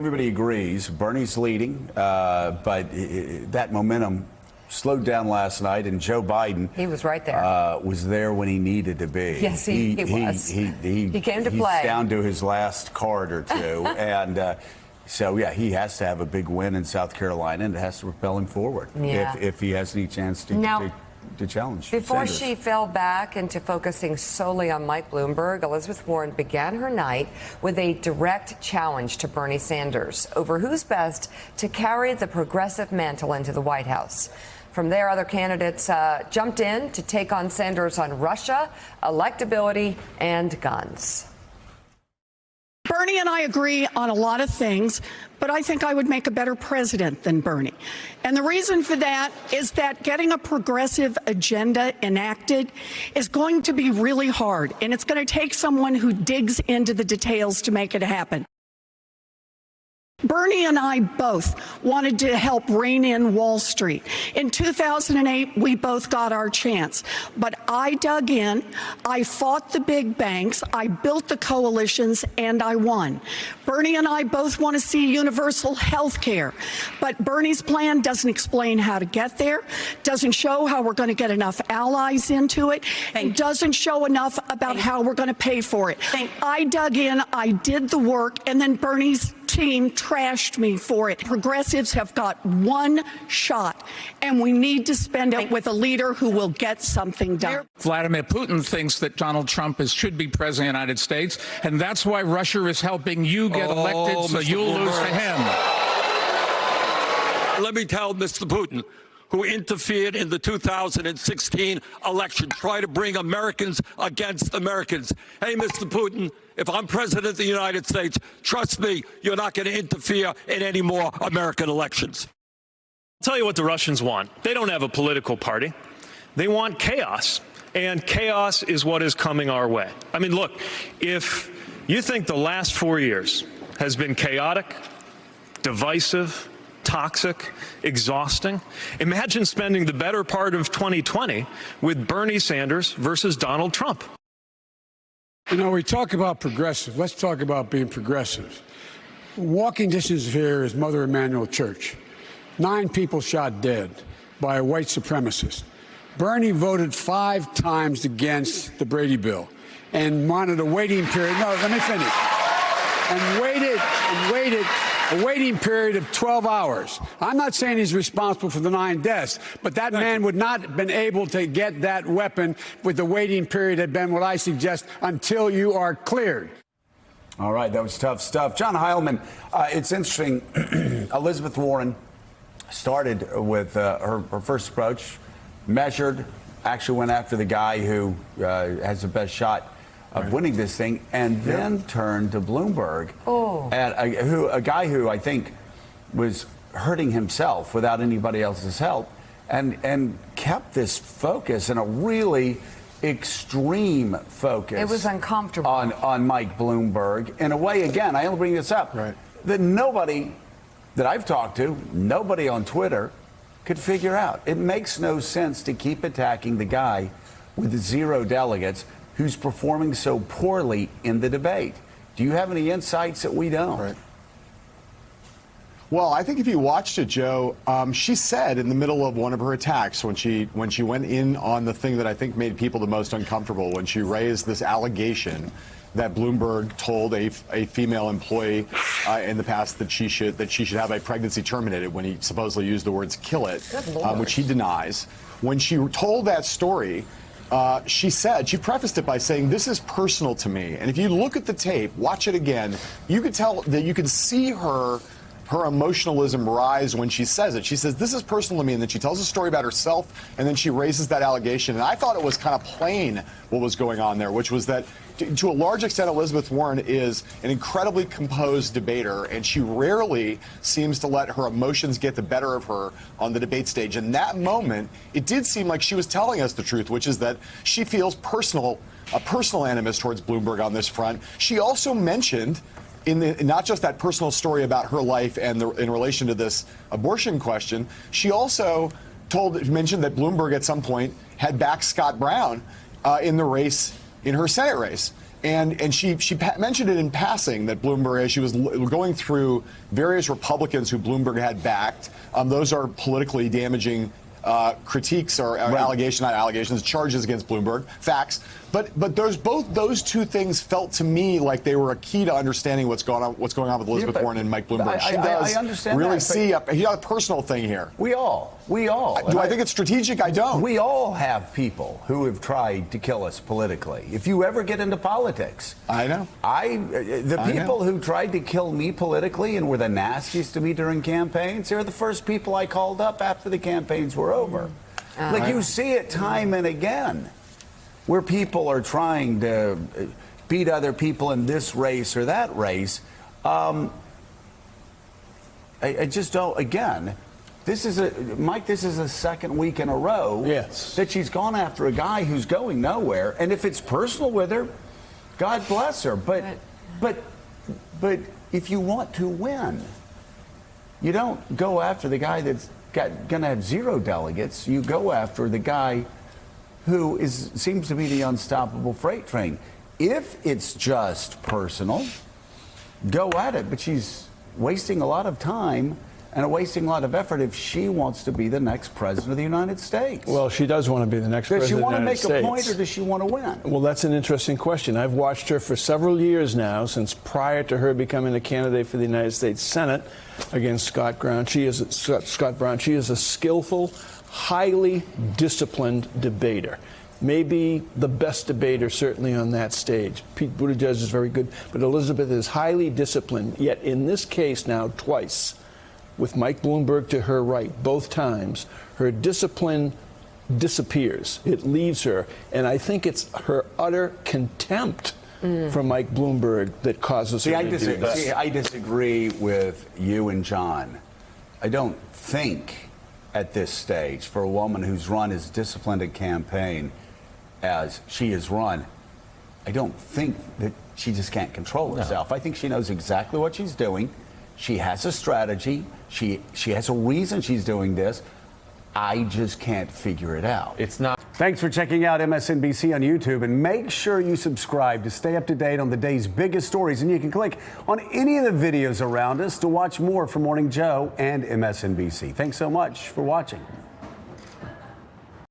Everybody agrees Bernie's leading, but that momentum slowed down last night, and Joe Biden, he was right there. Was there when he needed to be. Yes, he was. He came to play. He's down to his last card or two, and so yeah, he has to have a big win in South Carolina, and it has to propel him forward if he has any chance to challenge Before Sanders. She fell back into focusing solely on Mike Bloomberg, Elizabeth Warren began her night with a direct challenge to Bernie Sanders over who's best to carry the progressive mantle into the White House. From there, other candidates jumped in to take on Sanders on Russia, electability, and guns. Bernie and I agree on a lot of things, but I think I would make a better president than Bernie. And the reason for that is that getting a progressive agenda enacted is going to be really hard, and it's going to take someone who digs into the details to make it happen. Bernie and I both wanted to help rein in Wall Street. In 2008, we both got our chance. But I dug in, I fought the big banks, I built the coalitions, and I won. Bernie and I both want to see universal health care. But Bernie's plan doesn't explain how to get there, doesn't show how we're going to get enough allies into it, and doesn't show enough about how we're going to pay for it. I dug in, I did the work, and then Bernie's team trashed me for it. Progressives have got one shot, and we need to spend it with a leader who will get something done. Vladimir Putin thinks that Donald Trump should be president of the United States, and that's why Russia is helping you get elected, so you'll lose to him. Let me tell Mr. Putin, who interfered in the 2016 election, try to bring Americans against Americans. Hey, Mr. Putin, if I'm president of the United States, trust me, you're not going to interfere in any more American elections. I'll tell you what the Russians want. They don't have a political party. They want chaos, and chaos is what is coming our way. I mean, look, if you think the last 4 years has been chaotic, divisive, toxic, exhausting, imagine spending the better part of 2020 with Bernie Sanders versus Donald Trump. You know, we talk about progressive. Let's talk about being progressive. Walking distance here is Mother Emanuel Church. 9 people shot dead by a white supremacist. Bernie voted 5 times against the Brady bill and wanted a waiting period. No, let me finish. And waited a waiting period of 12 hours. I'm not saying he's responsible for the 9 deaths, but that man would not have been able to get that weapon with the waiting period had been what I suggest until you are cleared. All right, that was tough stuff. John Heilemann, it's interesting. Elizabeth Warren started with her first approach, measured, actually went after the guy who has the best shot of winning this thing, and then turned to Bloomberg, and a guy who I think was hurting himself without anybody else's help, and kept this focus and a really extreme focus. It was uncomfortable on Mike Bloomberg in a way. Again, I only bring this up that nobody that I've talked to, nobody on Twitter, could figure out. It makes no sense to keep attacking the guy with 0 delegates who's performing so poorly in the debate. Do you have any insights that we don't? Right. Well, I think if you watched it, Joe, she said in the middle of one of her attacks when she went in on the thing that I think made people the most uncomfortable, when she raised this allegation that Bloomberg told a female employee in the past that she should have a pregnancy terminated when he supposedly used the words "kill it," which he denies. When she told that story, she prefaced it by saying, "This is personal to me." And if you look at the tape, watch it again, you could tell that you could see her emotionalism rise when she says it. She says, "This is personal to me," and then she tells a story about herself, and then she raises that allegation. And I thought it was kind of plain what was going on there, which was that to a large extent, Elizabeth Warren is an incredibly composed debater, and she rarely seems to let her emotions get the better of her on the debate stage. In that moment, it did seem like she was telling us the truth, which is that she feels a personal animus towards Bloomberg on this front. She also mentioned, not just that personal story about her life and in relation to this abortion question, she also mentioned that Bloomberg at some point had backed Scott Brown in the race, in her Senate race. And she mentioned it in passing that Bloomberg, as she was going through various Republicans who Bloomberg had backed, those are politically damaging critiques or allegations, not allegations, charges against Bloomberg, facts. But those two things felt to me like they were a key to understanding what's going on with Elizabeth Warren and Mike Bloomberg. She does I understand really that, see a personal thing here. We all. Do I think it's strategic? I don't. We all have people who have tried to kill us politically. If you ever get into politics, I know. The people who tried to kill me politically and were the nastiest to me during campaigns, they're the first people I called up after the campaigns were over. Like you see it time and again, where people are trying to beat other people in this race or that race. I just don't. Again, this is a second week in a row that she's gone after a guy who's going nowhere. And if it's personal with her, God bless her. But if you want to win, you don't go after the guy that's going to have 0 delegates. You go after the guy who seems to be the unstoppable freight train. If it's just personal, go at it. But she's wasting a lot of time and wasting a lot of effort if she wants to be the next president of the United States. Well, she does want to be the next president of the United States. Does she want to make a point, or does she want to win? Well, that's an interesting question. I've watched her for several years now, since prior to her becoming a candidate for the United States Senate against Scott Brown. She is a skillful, highly disciplined debater. Maybe the best debater, certainly on that stage. Pete Buttigieg is very good, but Elizabeth is highly disciplined. Yet in this case now, twice, with Mike Bloomberg to her right, both times, her discipline disappears. It leaves her. And I think it's her utter contempt for Mike Bloomberg that causes her to do this. See, I disagree with you and John. I don't think at this stage, for a woman who's run as disciplined a campaign as she has run, I don't think that she just can't control herself. I think she knows exactly what she's doing. She has a strategy. She has a reason she's doing this. I just can't figure it out. It's not. Thanks for checking out MSNBC on YouTube, and make sure you subscribe to stay up to date on the day's biggest stories. And you can click on any of the videos around us to watch more from Morning Joe and MSNBC. Thanks so much for watching.